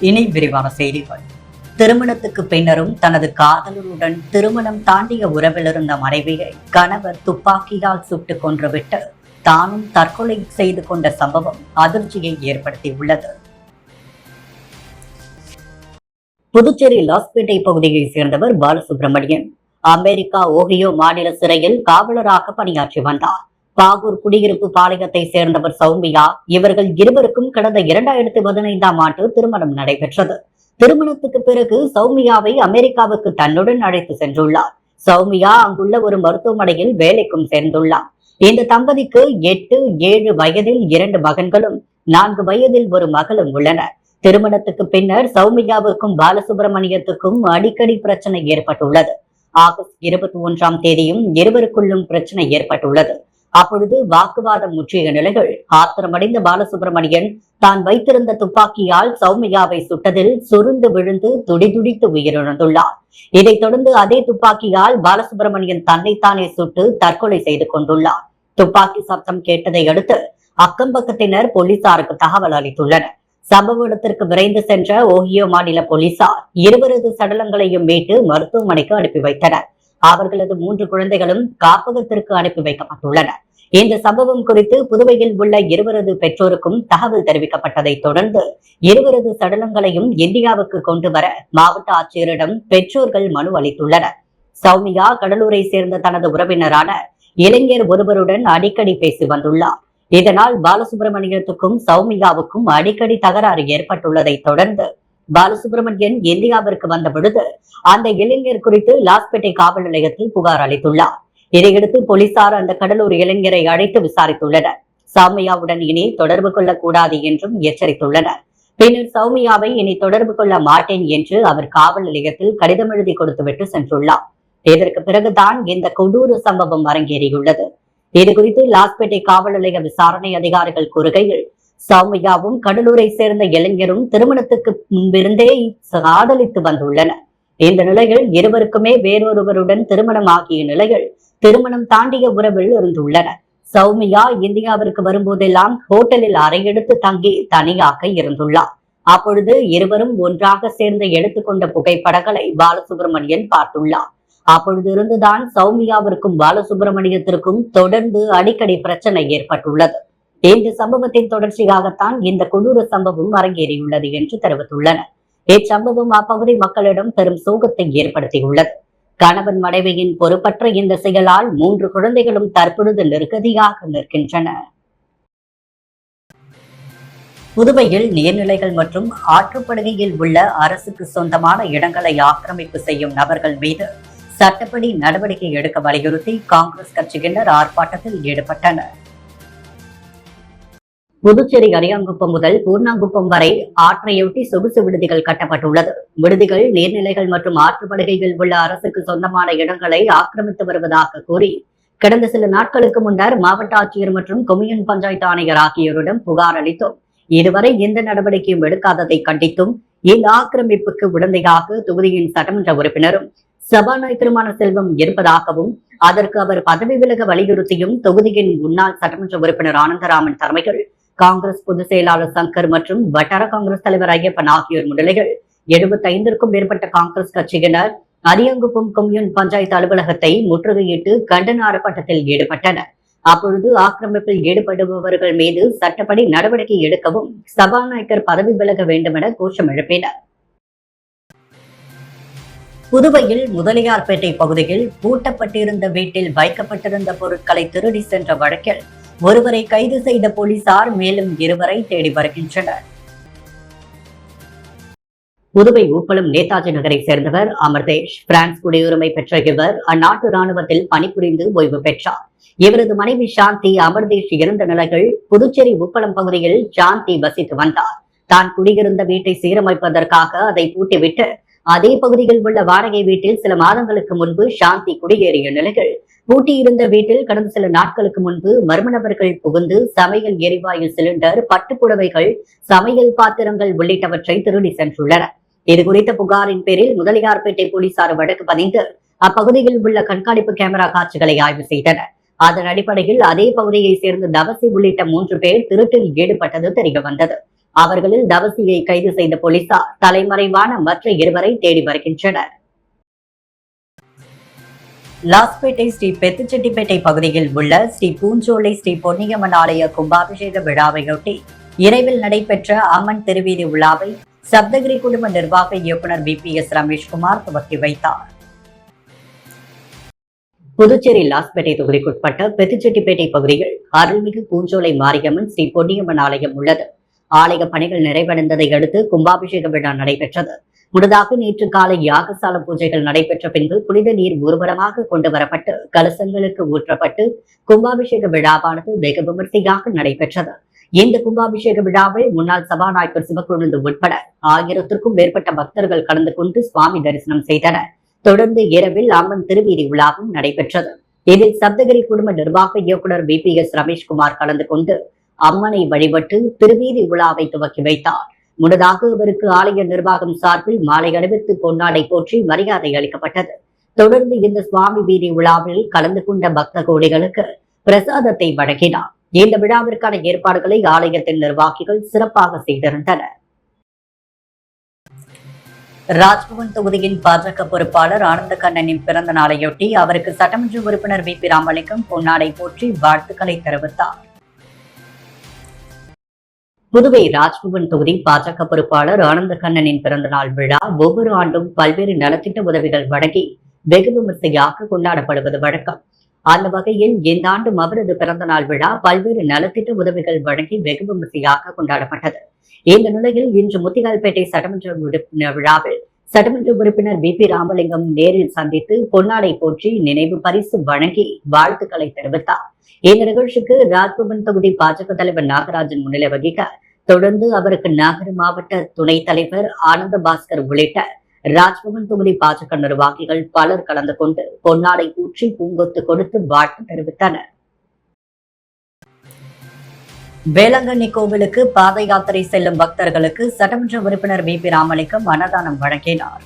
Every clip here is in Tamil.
இனி விரிவான செய்திகள். திருமணத்துக்கு பின்னரும் தனது காதலருடன் திருமணம் தாண்டிய உறவில் இருந்த மனைவியை கணவர் துப்பாக்கியால் சுட்டுக் கொன்றுவிட்டு தானும் தற்கொலை செய்து கொண்ட சம்பவம் அதிர்ச்சியை ஏற்படுத்தியுள்ளது. புதுச்சேரி லாஸ்பேட்டை பகுதியைச் சேர்ந்தவர் பாலசுப்ரமணியன் அமெரிக்கா ஓஹியோ மாநில சிறையில் காவலராக பணியாற்றி வந்தார். பாகூர் குடியிருப்பு பாளையத்தை சேர்ந்தவர் சௌமியா. இவர்கள் இருவருக்கும் கடந்த 2015ஆம் ஆண்டு திருமணம் நடைபெற்றது. திருமணத்துக்கு பிறகு சௌமியாவை அமெரிக்காவுக்கு தன்னுடன் அழைத்து சென்றுள்ளார். சௌமியா அங்குள்ள ஒரு மருத்துவமனையில் வேலைக்கும் சேர்ந்துள்ளார். இந்த தம்பதிக்கு 8, 7 வயதில் 2 மகன்களும் 4 வயதில் ஒரு மகளும் உள்ளனர். திருமணத்துக்கு பின்னர் சௌமியாவுக்கும் பாலசுப்ரமணியத்துக்கும் அடிக்கடி பிரச்சனை ஏற்பட்டுள்ளது. ஆகஸ்ட் 21ஆம் தேதியும் இருவருக்குள்ளும் பிரச்சனை ஏற்பட்டுள்ளது. அப்பொழுது வாக்குவாதம் முற்றிய நிலையில் ஆத்திரமடைந்த பாலசுப்ரமணியன் தான் வைத்திருந்த துப்பாக்கியால் சௌமியாவை சுட்டதில் சுருண்டு விழுந்து துடிதுடித்து உயிரிழந்துள்ளார். இதைத் தொடர்ந்து அதே துப்பாக்கியால் பாலசுப்ரமணியன் தன்னைத்தானே சுட்டு தற்கொலை செய்து கொண்டுள்ளார். துப்பாக்கி சத்தம் கேட்டதை அடுத்து அக்கம்பக்கத்தினர் போலீசாருக்கு தகவல் அளித்துள்ளனர். சம்பவ இடத்திற்கு விரைந்து சென்ற ஓஹியோ மாநில போலீசார் இருவரது சடலங்களையும் மீட்டு மருத்துவமனைக்கு அனுப்பி வைத்தனர். அவர்களது 3 குழந்தைகளும் காப்பகத்திற்கு அனுப்பி வைக்கப்பட்டுள்ளனர். இந்த சம்பவம் குறித்து புதுவையில் உள்ள இருவரது பெற்றோருக்கும் தகவல் தெரிவிக்கப்பட்டதை தொடர்ந்து இருவரது சடலங்களையும் இந்தியாவுக்கு கொண்டு வர மாவட்ட ஆட்சியரிடம் பெற்றோர்கள் மனு அளித்துள்ளனர். சௌமியா கடலூரை சேர்ந்த தனது உறவினரான இளைஞர் ஒருவருடன் அடிக்கடி பேசி வந்துள்ளார். இதனால் பாலசுப்ரமணியத்துக்கும் சௌமியாவுக்கும் அடிக்கடி தகராறு ஏற்பட்டுள்ளதை தொடர்ந்து பாலசுப்ரமணியன் இந்தியாவிற்கு வந்த பொழுது அந்த இளைஞர் குறித்து லாஸ்பேட்டை காவல் நிலையத்தில் புகார் அளித்துள்ளார். இதையடுத்து போலீசார் அந்த கடலூர் இளைஞரை அழைத்து விசாரித்துள்ளனர். சௌமியாவுடன் இனி தொடர்பு கொள்ளக்கூடாது என்றும் எச்சரித்துள்ளனர். பின்னர் சௌமியாவை இனி தொடர்பு கொள்ள மாட்டேன் என்று அவர் காவல் நிலையத்தில் கடிதம் எழுதி கொடுத்துவிட்டு சென்றுள்ளார். இதற்கு பிறகுதான் இந்த கொடூர சம்பவம் அரங்கேறியுள்ளது. இதுகுறித்து லாஸ்பேட்டை காவல் நிலைய விசாரணை அதிகாரிகள் கூறுகையில், சௌமியாவும் கடலூரை சேர்ந்த இளைஞரும் திருமணத்துக்கு முன்பிருந்தே காதலித்து வந்துள்ளனர். இந்த நிலையில் இருவருக்குமே வேறொருவருடன் திருமணம் ஆகிய நிலையில் திருமணம் தாண்டிய உறவில் இருந்துள்ளனர். சௌமியா இந்தியாவிற்கு வரும்போதெல்லாம் ஹோட்டலில் அறையெடுத்து தங்கி தனியாக இருந்துள்ளார். அப்பொழுது இருவரும் ஒன்றாக சேர்ந்து எடுத்துக்கொண்ட புகைப்படங்களை பாலசுப்ரமணியன் பார்த்துள்ளார். அப்பொழுது இருந்துதான் சௌமியாவிற்கும் பாலசுப்ரமணியத்திற்கும் தொடர்ந்து அடிக்கடி பிரச்சனை ஏற்பட்டுள்ளது. இந்த சம்பவத்தின் தொடர்ச்சியாகத்தான் இந்த கொடூர சம்பவம் அரங்கேறியுள்ளது என்று தெரிவித்துள்ளனர். இச்சம்பவம் அப்பகுதி மக்களிடம் பெரும் சோகத்தை ஏற்படுத்தியுள்ளது. கணவன் மனைவியின் பொறுப்பற்ற இந்த செயலால் 3 குழந்தைகளும் தற்பொழுது நிர்கதியாக நிற்கின்றன. புதுவையில் நீர்நிலைகள் மற்றும் ஆற்றுப்படுகையில் உள்ள அரசுக்கு சொந்தமான இடங்களை ஆக்கிரமிப்பு செய்யும் நபர்கள் மீது சட்டப்படி நடவடிக்கை எடுக்க வலியுறுத்தி காங்கிரஸ் கட்சியினர் ஆர்ப்பாட்டத்தில் ஈடுபட்டனர். புதுச்சேரி அரியாங்குப்பம் முதல் பூர்ணாங்குப்பம் வரை ஆற்றையொட்டி சொகுசு விடுதிகள் கட்டப்பட்டுள்ளது. விடுதிகள், நீர்நிலைகள் மற்றும் ஆற்றுப்படுகையில் உள்ள அரசுக்கு சொந்தமான இடங்களை ஆக்கிரமித்து வருவதாக கூறி கடந்த சில நாட்களுக்கு முன்னர் மாவட்ட ஆட்சியர் மற்றும் கொம்யூன் பஞ்சாயத்து ஆணையர் ஆகியோரிடம் புகார் அளித்தோம். இதுவரை எந்த நடவடிக்கையும் எடுக்காததை கண்டித்தும் இந்த ஆக்கிரமிப்புக்கு உடந்தையாக தொகுதியின் சட்டமன்ற உறுப்பினரும் சபாநாயகருமான செல்வம் இருப்பதாகவும் அதற்கு அவர் பதவி விலக வலியுறுத்தியும் தொகுதியின் முன்னாள் சட்டமன்ற உறுப்பினர் ஆனந்தராமன் தலைமையில் காங்கிரஸ் பொதுச் செயலாளர் சங்கர் மற்றும் வட்டார காங்கிரஸ் தலைவர் ஐயப்பன் ஆகியோர் முன்னிலையில் 75க்கும் மேற்பட்ட காங்கிரஸ் கட்சியினர் அரியாங்குப்பம் கொம்யூன் பஞ்சாயத்து அலுவலகத்தை முற்றுகையிட்டு கண்டன ஆர்ப்பாட்டத்தில் ஈடுபட்டனர். அப்பொழுது ஆக்கிரமிப்பில் ஈடுபடுபவர்கள் மீது சட்டப்படி நடவடிக்கை எடுக்கவும் சபாநாயகர் பதவி விலக வேண்டும் என கோஷம் எழுப்பினர். புதுவையில் முதலியார்பேட்டை பகுதியில் பூட்டப்பட்டிருந்த வீட்டில் வைக்கப்பட்டிருந்த பொருட்களை திருடி சென்ற வழக்கில் ஒருவரை கைது செய்த போலீசார் மேலும் 2 தேடி வருகின்றனர். புதுவை ஊப்பளம் நேதாஜி நகரை சேர்ந்தவர் அமர்தேஷ். பிரான்ஸ் குடியுரிமை பெற்ற இவர் அந்நாட்டு ராணுவத்தில் பணிபுரிந்து ஓய்வு பெற்றார். இவரது மனைவி சாந்தி அமர்தேஷ் இறந்த நிலையில் புதுச்சேரி ஊப்பளம் பகுதியில் சாந்தி வசித்து வந்தார். தான் குடியிருந்த வீட்டை சீரமைப்பதற்காக அதை பூட்டிவிட்டு அதே பகுதியில் உள்ள வாடகை வீட்டில் சில மாதங்களுக்கு முன்பு சாந்தி குடியேறிய நிலையில் பூட்டியிருந்த வீட்டில் கடந்த சில நாட்களுக்கு முன்பு மர்ம நபர்கள் புகுந்து சமையல் எரிவாயு சிலிண்டர், பட்டுப்புடவைகள், சமையல் பாத்திரங்கள் உள்ளிட்டவற்றை திருடி சென்றுள்ளனர். இது குறித்த புகாரின் பேரில் முதலியார்பேட்டை போலீசார் வழக்கு பதிந்து அப்பகுதியில் உள்ள கண்காணிப்பு கேமரா காட்சிகளை ஆய்வு செய்தனர். அதன் அடிப்படையில் அதே பகுதியை சேர்ந்த தவசி உள்ளிட்ட 3 பேர் திருட்டில் ஈடுபட்டது தெரிய வந்தது. அவர்களில் தவசியை கைது செய்த போலீசார் தலைமறைவான மற்ற இருவரை தேடி வருகின்றனர். லாஸ்பேட்டை ஸ்ரீ பெத்துச்செட்டிப்பேட்டை பகுதியில் உள்ள ஸ்ரீ பூஞ்சோலை ஸ்ரீ பொன்னியம்மன் ஆலய கும்பாபிஷேக விழாவையொட்டி இரவில் நடைபெற்ற அம்மன் திருவீதி விழாவை சப்தகிரி குடும்ப நிர்வாக இயக்குநர் VPS ரமேஷ்குமார் துவக்கி வைத்தார். புதுச்சேரி லாஸ்பேட்டை தொகுதிக்குட்பட்ட பெத்துச்செட்டிப்பேட்டை பகுதியில் அருள்மிகு பூஞ்சோலை மாரியம்மன் ஸ்ரீ பொன்னியம்மன் ஆலயம் உள்ளது. ஆலய பணிகள் நிறைவடைந்ததை அடுத்து கும்பாபிஷேக விழா நடைபெற்றது. முன்னதாக நேற்று காலை யாகசால பூஜைகள் நடைபெற்ற பின்பு புனித நீர் ஊர்வலமாக கொண்டு வரப்பட்டு கலசங்களுக்கு ஊற்றப்பட்டு கும்பாபிஷேக விழாவானது வெகு விமர்சையாக நடைபெற்றது. இந்த கும்பாபிஷேக விழாவில் முன்னாள் சபாநாயகர் சிவக்கொழுந்து உட்பட 1000க்கும் மேற்பட்ட பக்தர்கள் கலந்து கொண்டு சுவாமி தரிசனம் செய்தனர். தொடர்ந்து இரவில் அம்மன் திருவீதி விழாவும் நடைபெற்றது. இதில் சப்தகிரி குடும்ப நிர்வாக இயக்குநர் VPS ரமேஷ்குமார் கலந்து கொண்டு அம்மனை வழிபட்டு திருவீதி விழாவை துவக்கி வைத்தார். முன்னதாக அவருக்கு ஆலய நிர்வாகம் சார்பில் மாலை அணிவித்து பொன்னாடை போற்றி மரியாதை அளிக்கப்பட்டது. தொடர்ந்து இந்த சுவாமி வீதி விழாவில் கலந்து கொண்ட பக்த கோடிகளுக்கு பிரசாதத்தை வழங்கினார். இந்த விழாவிற்கான ஏற்பாடுகளை ஆலயத்தின் நிர்வாகிகள் சிறப்பாக செய்திருந்தனர். ராஜ்பவன் தொகுதியின் பாஜக பொறுப்பாளர் ஆனந்த கண்ணனின் பிறந்த நாளையொட்டி அவருக்கு சட்டமன்ற உறுப்பினர் VP ராமலிங்கம் பொன்னாடை போற்றி வாழ்த்துக்களை தெரிவித்தார். புதுவை ராஜ்பவன் தொகுதி பாஜக பொறுப்பாளர் ஆனந்த கண்ணனின் பிறந்தநாள் விழா ஒவ்வொரு ஆண்டும் பல்வேறு நலத்திட்ட உதவிகள் வழங்கி வெகு விமர்சையாக கொண்டாடப்படுவது வழக்கம். அந்த வகையில் இந்த ஆண்டும் அவரது பிறந்தநாள் விழா பல்வேறு நலத்திட்ட உதவிகள் வழங்கி வெகு விமர்சையாக கொண்டாடப்பட்டது. இந்த நிலையில் இன்று முத்திகால்பேட்டை சட்டமன்ற உறுப்பினர் விழாவில் சட்டமன்ற உறுப்பினர் VP ராமலிங்கம் நேரில் சந்தித்து பொன்னாடை போற்றி நினைவு பரிசு வழங்கி வாழ்த்துக்களை தெரிவித்தார். இந்த நிகழ்ச்சிக்கு ராஜ்பவன் தொகுதி பாஜக தலைவர் நாகராஜன் முன்னிலை வகிக்க தொடர்ந்து அவருக்கு நகர மாவட்ட துணைத் தலைவர் ஆனந்த பாஸ்கர் உள்ளிட்ட ராஜ்பவன் தொகுதி பாஜக நிர்வாகிகள் பலர் கலந்து கொண்டு பொன்னாடை ஊற்றி பூங்கொத்து கொடுத்து வாழ்த்து தெரிவித்தனர். வேளாங்கண்ணி கோவிலுக்கு பாத யாத்திரை செல்லும் பக்தர்களுக்கு சட்டமன்ற உறுப்பினர் VP ராமலிங்கம் அன்னதானம் வழங்கினார்.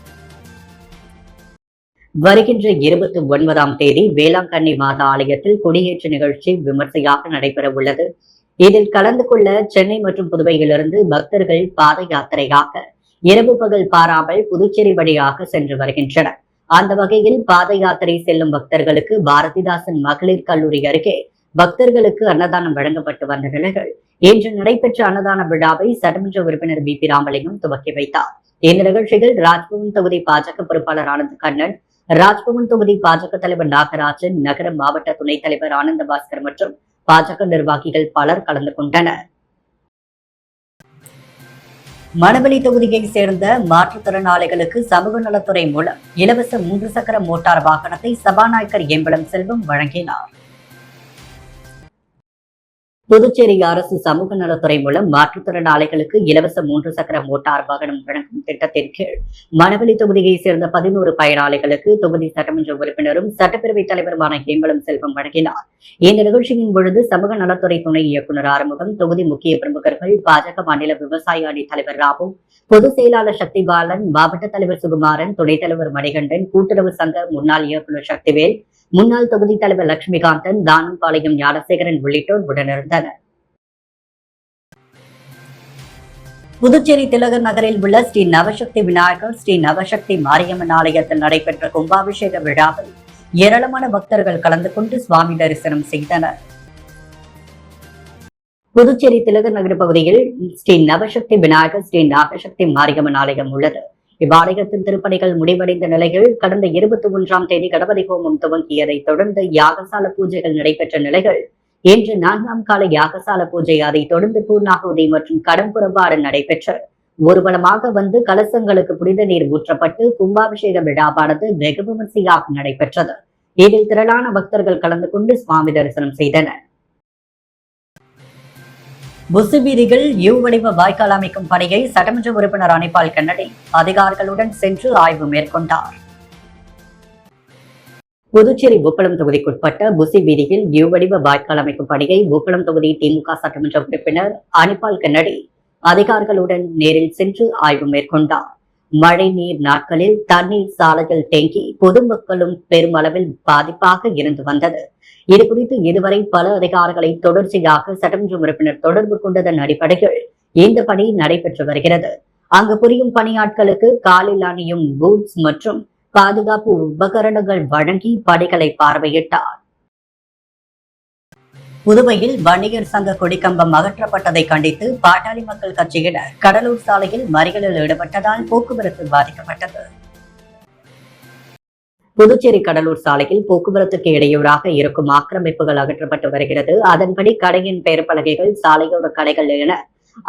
வருகின்ற 29ஆம் தேதி வேளாங்கண்ணி மாதா ஆலயத்தில் கொடியேற்ற நிகழ்ச்சி விமர்சையாக நடைபெற உள்ளது. இதில் கலந்து கொள்ள சென்னை மற்றும் புதுவையிலிருந்து பக்தர்கள் பாத யாத்திரையாக இரவு பகல் பாராமல் புதுச்சேரி வழியாக சென்று வருகின்றனர். அந்த வகையில் பாத யாத்திரை செல்லும் பக்தர்களுக்கு பாரதிதாசன் மகளிர் கல்லூரி அருகே பக்தர்களுக்கு அன்னதானம் வழங்கப்பட்டு வந்த நிலையில் இன்று நடைபெற்ற அன்னதான விழாவை சட்டமன்ற உறுப்பினர் VP ராமலிங்கம் துவக்கி வைத்தார். இந்த நிகழ்ச்சியில் ராஜ்பவன் தொகுதி பாஜக பொறுப்பாளர் ஆனந்த கண்ணன், ராஜ்பவன் தொகுதி பாஜக தலைவர் நாகராஜன், நகர மாவட்ட துணைத் தலைவர் ஆனந்த பாஸ்கர் மற்றும் பாஜக நிர்வாகிகள் பலர் கலந்து கொண்டனர். மணவெளி தொகுதியை சேர்ந்த மாற்றுத்திறனாளிகளுக்கு சமூக நலத்துறை மூலம் இலவச 3 சக்கர மோட்டார் வாகனத்தை சபாநாயகர் ஏம்பலம் செல்வம் வழங்கினார். புதுச்சேரி அரசு சமூக நலத்துறை மூலம் மாற்றுத்திறனாளிகளுக்கு இலவச 3 சக்கர மோட்டார் வாகனம் வழங்கும் திட்டத்தின் கீழ் மணவெளி தொகுதியை சேர்ந்த 11 பயனாளிகளுக்கு தொகுதி சட்டமன்ற உறுப்பினரும் சட்டப்பேரவைத் தலைவருமான ஏம்பலம் செல்வம் வழங்கினார். இந்த நிகழ்ச்சியின் பொழுது சமூக நலத்துறை துணை இயக்குநர் ஆறுமுகம், தொகுதி முக்கிய பிரமுகர்கள், பாஜக மாநில விவசாய அணி தலைவர் ராபு, பொதுச் செயலாளர் சக்திபாலன், மாவட்ட தலைவர் சுகுமாரன், துணைத் தலைவர் மணிகண்டன், கூட்டுறவு சங்க முன்னாள் இயக்குநர் சக்திவேல், முன்னாள் தொகுதி தலைவர் லட்சுமிகாந்தன், தானம்பாளையம் ஞானசேகரன் உள்ளிட்டோர் உடனிருந்தனர். புதுச்சேரி திலகர் நகரில் உள்ள ஸ்ரீ நவசக்தி விநாயகர் ஸ்ரீ நவசக்தி மாரியம்மன் ஆலயத்தில் நடைபெற்ற கும்பாபிஷேக விழாவில் ஏராளமான பக்தர்கள் கலந்து கொண்டு சுவாமி தரிசனம் செய்தனர். புதுச்சேரி திலகர் நகர் பகுதியில் ஸ்ரீ நவசக்தி விநாயகர் ஸ்ரீ நாகசக்தி மாரியம்மன் ஆலயம் உள்ளது. இவ்வாலயத்தின் திருப்பணிகள் முடிவடைந்த நிலையில் கடந்த 21ஆம் தேதி கணபதி ஹோமம் துவங்கியதை தொடர்ந்து யாகசால பூஜைகள் நடைபெற்ற நிலையில் இன்று 4ஆம் கால யாகசால பூஜை, அதை தொடர்ந்து பூர்ணாகுதி மற்றும் கடம்புறப்பாடு நடைபெற்று ஊர்வலமாக வந்து கலசங்களுக்கு புனித நீர் ஊற்றப்பட்டு கும்பாபிஷேக விழாவானது வெகு விமர்சையாக நடைபெற்றது. இதில் திரளான பக்தர்கள் கலந்து கொண்டு சுவாமி தரிசனம் செய்தனர். புசு வீதிகள் யூ வடிவ வாய்க்கால் அமைக்கும் பணியை சட்டமன்ற உறுப்பினர் அனிபால் கன்னடி அதிகாரிகளுடன் சென்று ஆய்வு மேற்கொண்டார். புதுச்சேரி உப்பளம் தொகுதிக்குட்பட்ட புசி வீதியில் யூ வடிவ வாய்க்கால் அமைக்கும் பணியை உப்பளம் தொகுதி திமுக சட்டமன்ற உறுப்பினர் அனிபால் கன்னடி அதிகாரிகளுடன் நேரில் சென்று ஆய்வு மேற்கொண்டார். மழை நீர் நாட்களில் தண்ணீர் சாலையில் தேங்கி பொதுமக்களும் பெருமளவில் பாதிப்பாக இருந்து வந்தது. இதுகுறித்து இதுவரை பல அதிகாரிகளை தொடர்ச்சியாக சட்டமன்ற உறுப்பினர் தொடர்பு கொண்டதன் அடிப்படையில் இந்த பணி நடைபெற்று வருகிறது. அங்கு புரியும் பணியாட்களுக்கு காலில் அணியும் பூட்ஸ் மற்றும் பாதுகாப்பு உபகரணங்கள் வழங்கி பணிகளை பார்வையிட்டார். புதுவையில் வன்னியர் சங்க கொடிக்கம்பம் அகற்றப்பட்டதை கண்டித்து பாட்டாளி மக்கள் கட்சியினர் கடலூர் சாலையில் மறியலில் ஈடுபட்டதால் போக்குவரத்து பாதிக்கப்பட்டது. புதுச்சேரி கடலூர் சாலையில் போக்குவரத்துக்கு இடையூறாக இருக்கும் ஆக்கிரமிப்புகள் அகற்றப்பட்டு வருகிறது. அதன்படி கடையின் பெயர் பலகைகள், சாலையோர கடைகள் என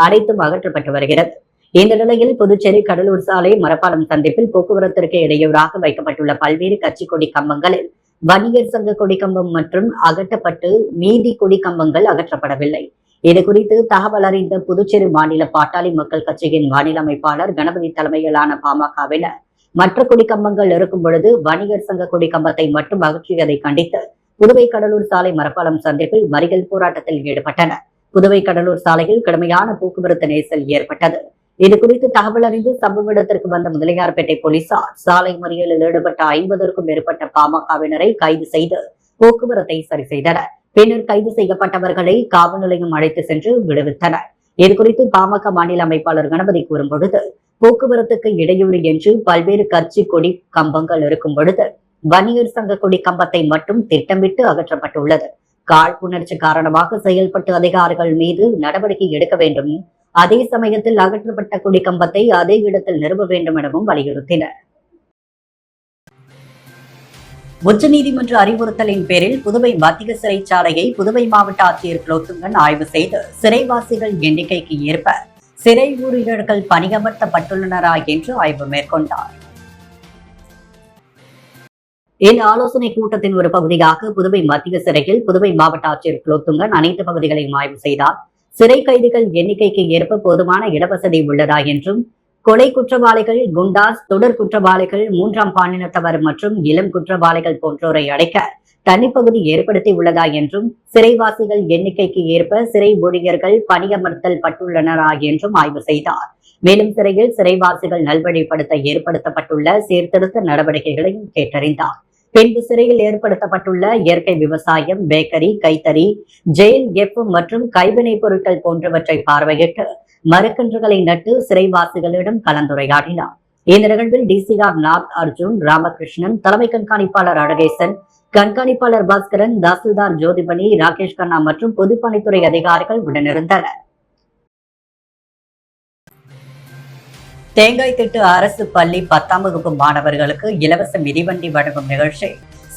அனைத்தும் அகற்றப்பட்டு வருகிறது. இந்த நிலையில் புதுச்சேரி கடலூர் சாலை மரப்பாலம் சந்திப்பில் போக்குவரத்திற்கு இடையூறாக வைக்கப்பட்டுள்ள பல்வேறு கட்சி கொடி கம்பங்களில் வன்னியர் சங்க கொடிக்கம்பம் மற்றும் அகற்றப்பட்டு மீதி கொடிக்கம்பங்கள் அகற்றப்படவில்லை. இது குறித்து தகவல் அறிந்த புதுச்சேரி மாநில பாட்டாளி மக்கள் கட்சியின் மாநில அமைப்பாளர் கணபதி தலைமையிலான பாமகவினர் மற்ற கொடிக்கம்பங்கள் இருக்கும் பொழுது வன்னியர் சங்க கொடிக்கம்பத்தை மட்டும் அகற்றியதை கண்டித்து புதுவை கடலூர் சாலை மரப்பாலம் சந்திப்பில் மறியல் போராட்டத்தில் ஈடுபட்டனர். புதுவை கடலூர் சாலையில் கடுமையான போக்குவரத்து நெரிசல் ஏற்பட்டது. இது குறித்து தகவல் அறிந்து சம்பவ இடத்திற்கு வந்த முதலியார்பேட்டை போலீசார் சாலை மறியலில் ஈடுபட்ட 50க்கும் மேற்பட்ட பாமகவினரை கைது செய்து போக்குவரத்தை சரி செய்தனர். பின்னர் கைது செய்யப்பட்டவர்களை காவல் நிலையம் அழைத்து சென்று விடுவித்தனர். இது குறித்து பாமக மாநில அமைப்பாளர் கணபதி கூறும் பொழுது, போக்குவரத்துக்கு இடையூறு என்று பல்வேறு கட்சி கொடி கம்பங்கள் இருக்கும் பொழுது வன்னியர் சங்க கொடி கம்பத்தை மட்டும் திட்டமிட்டு அகற்றப்பட்டுள்ளது. காழ்ப்புணர்ச்சி காரணமாக செயல்பட்டு அதிகாரிகள் மீது நடவடிக்கை எடுக்க வேண்டும். அதே சமயத்தில் அகற்றப்பட்ட கொடி கம்பத்தை அதே இடத்தில் நிறுவ வேண்டும் எனவும் வலியுறுத்தினர். உச்சநீதிமன்ற அறிவுறுத்தலின் பேரில் புதுவை மத்திய சிறைச்சாலையை புதுவை மாவட்ட ஆட்சியர் குலோத்துங்கன் ஆய்வு செய்து சிறைவாசிகள் எண்ணிக்கைக்கு ஏற்ப சிறை ஊழியர்கள் பணியமர்த்தப்பட்டுள்ளனரா என்று ஆய்வு மேற்கொண்டார். இந்த ஆலோசனை கூட்டத்தின் ஒரு பகுதியாக புதுவை மத்திய சிறையில் புதுவை மாவட்ட ஆட்சியர் குலோத்துங்கன் அனைத்து பகுதிகளையும் ஆய்வு செய்தார். சிறை கைதிகள் எண்ணிக்கைக்கு ஏற்ப போதுமான இடவசதி உள்ளதா என்றும், கொலை குற்றவாளிகள், குண்டாஸ், தொடர் குற்றவாளிகள், 3ஆம் பாலினத்தவர் மற்றும் இளம் குற்றவாளிகள் போன்றோரை அடைக்க தனிப்பகுதி ஏற்படுத்தி உள்ளதா என்றும், சிறைவாசிகள் எண்ணிக்கைக்கு ஏற்ப சிறை ஊழியர்கள் பணியமர்த்தல் பட்டுள்ளனரா என்றும் ஆய்வு செய்தார். மேலும் சிறையில் சிறைவாசிகள் நல்வழிப்படுத்த ஏற்படுத்தப்பட்டுள்ள சீர்திருத்த நடவடிக்கைகளையும் கேட்டறிந்தார். பின்பு சிறையில் ஏற்படுத்தப்பட்டுள்ள இயற்கை விவசாயம், பேக்கரி, கைத்தறி, ஜெயில் எஃப் மற்றும் கைவினைப் பொருட்கள் போன்றவற்றை பார்வையிட்டு மரக்கன்றுகளை நட்டு சிறைவாசிகளிடம் கலந்துரையாடினார். இந்த நிகழ்வில் டிசிஆர் நாத் அர்ஜுன், ராமகிருஷ்ணன், தலைமை கண்காணிப்பாளர் அழகேசன், கண்காணிப்பாளர் பாஸ்கரன், தாசில்தார் ஜோதிபனி, ராகேஷ் கண்ணா மற்றும் பொதுப்பணித்துறை அதிகாரிகள் உடனிருந்தனர். தேங்காய் திட்டு அரசு பள்ளி 10ஆம் வகுப்பு மாணவர்களுக்கு இலவச மிதிவண்டி வழங்கும் நிகழ்ச்சி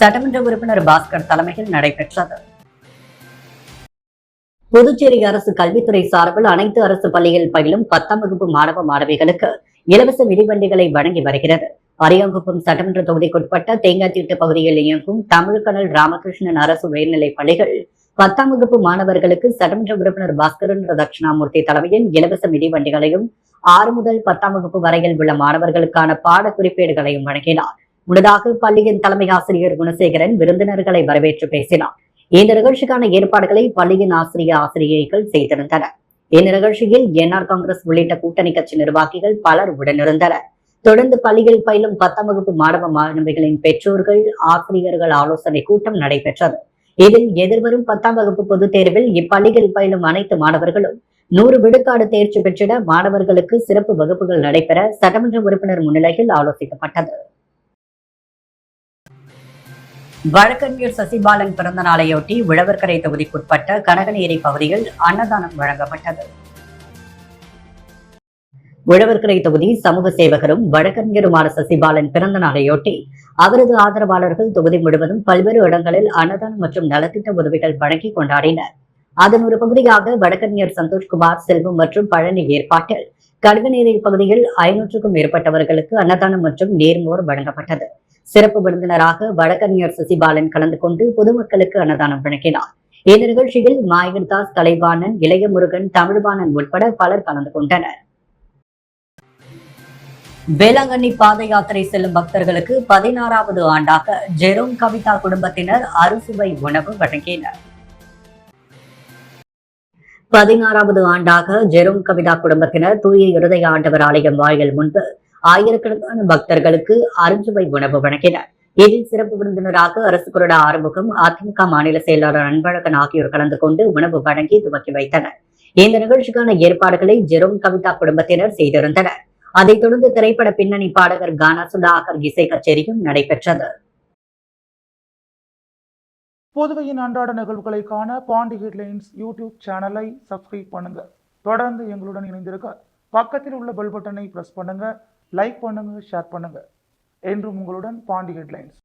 சட்டமன்ற உறுப்பினர் பாஸ்கர் தலைமையில் நடைபெற்றது. புதுச்சேரி அரசு கல்வித்துறை சார்பில் அனைத்து அரசு பள்ளியில் பயிலும் 10ஆம் வகுப்பு மாணவ மாணவிகளுக்கு இலவச மிதிவண்டிகளை வழங்கி வருகிறது. அரியாங்குப்பம் சட்டமன்ற தொகுதிக்குட்பட்ட தேங்காய் திட்டு பகுதியில் இயங்கும் தமிழ்கடல் ராமகிருஷ்ணன் அரசு உயர்நிலைப் பள்ளிகள் 10ஆம் வகுப்பு மாணவர்களுக்கு சட்டமன்ற உறுப்பினர் பாஸ்கரன் தட்சிணாமூர்த்தி தலைமையில் இலவச மிதிவண்டிகளையும் 6 முதல் 10ஆம் வகுப்பு வரையில் உள்ள மாணவர்களுக்கான பாட குறிப்பேடுகளையும் வழங்கினார். முன்னதாக பள்ளியின் தலைமை ஆசிரியர் குணசேகரன் விருந்தினர்களை வரவேற்று பேசினார். இந்த நிகழ்ச்சிக்கான ஏற்பாடுகளை பள்ளியின் ஆசிரியைகள் செய்திருந்தனர். இந்த நிகழ்ச்சியில் என்ஆர் காங்கிரஸ் உள்ளிட்ட கூட்டணி கட்சி நிர்வாகிகள் பலர் உடனிருந்தனர். தொடர்ந்து பள்ளியில் பயிலும் 10ஆம் வகுப்பு மாணவ மாணவிகளின் பெற்றோர்கள், ஆசிரியர்கள் ஆலோசனை கூட்டம் நடைபெற்றது. இதில் எதிர்வரும் 10ஆம் வகுப்பு பொதுத் தேர்வில் இப்பள்ளியில் பயிலும் அனைத்து மாணவர்களும் 100 விழுக்காடு தேர்ச்சி பெற்றிட மாணவர்களுக்கு சிறப்பு வகுப்புகள் நடைபெற சட்டமன்ற உறுப்பினர் முன்னிலையில் ஆலோசிக்கப்பட்டது. வழக்கறிஞர் சசிபாலன் பிறந்த நாளையொட்டி உழவர்கரை தொகுதிக்குட்பட்ட கனகநேரி பகுதியில் அன்னதானம் வழங்கப்பட்டது. உழவர்கரை தொகுதி சமூக சேவகரும் வழக்கறிஞருமான சசிபாலன் பிறந்த நாளையொட்டி அவரது ஆதரவாளர்கள் தொகுதி முழுவதும் பல்வேறு இடங்களில் அன்னதானம் மற்றும் நலத்திட்ட உதவிகள் வழங்கி கொண்டாடினர். அதன் ஒரு பகுதியாக வழக்கறிஞர் சந்தோஷ்குமார், செல்வம் மற்றும் பழனி ஏற்பாட்டில் கனகநேரி பகுதியில் 500க்கும் மேற்பட்டவர்களுக்கு அன்னதானம் மற்றும் நேர்மோர் வழங்கப்பட்டது. சிறப்பு விருந்தினராக வழக்கறிஞர் சசிபாலன் கலந்து கொண்டு பொதுமக்களுக்கு அன்னதானம் வழங்கினார். இந்த நிகழ்ச்சியில் மாயர்தாஸ், கலைவாணன், இளையமுருகன், தமிழ்வாணன் உட்பட பலர் கலந்து கொண்டனர். வேளாங்கண்ணி பாத யாத்திரை செல்லும் பக்தர்களுக்கு 16வது ஆண்டாக ஜெரோம் கவிதா குடும்பத்தினர் அறுசுவை உணவு வழங்கினர். 16வது ஆண்டாக ஜெரோம் கவிதா குடும்பத்தினர் தூய இருதய ஆண்டவர் ஆலயம் வாயில் முன்பு ஆயிரக்கணக்கான பக்தர்களுக்கு அறுசுவை உணவு வழங்கினர். இதில் சிறப்பு விருந்தினராக அரசு கொறடா ஆறுமுகம், அதிமுக மாநில செயலாளர் அன்பழகன் ஆகியோர் கலந்து கொண்டு உணவு வழங்கி துவக்கி வைத்தனர். இந்த நிகழ்ச்சிக்கான ஏற்பாடுகளை ஜெரோம் கவிதா குடும்பத்தினர் செய்திருந்தனர். அதைத் தொடர்ந்து திரைப்பட பின்னணி பாடகர் கானா சுதாகர் இசை கச்சேரியும் நடைபெற்றது. புதுவையின் அன்றாட நிகழ்வுகளை காண பாண்டி ஹெட்லைன்ஸ் யூடியூப் சேனலை சப்ஸ்கிரைப் பண்ணுங்க. தொடர்ந்து எங்களுடன் இணைந்திருக்க பக்கத்தில் உள்ள பெல் பட்டனை பிரஸ் பண்ணுங்க. லைக் பண்ணுங்க, ஷேர் பண்ணுங்க. என்றும் உங்களுடன் பாண்டி ஹெட்லைன்ஸ்.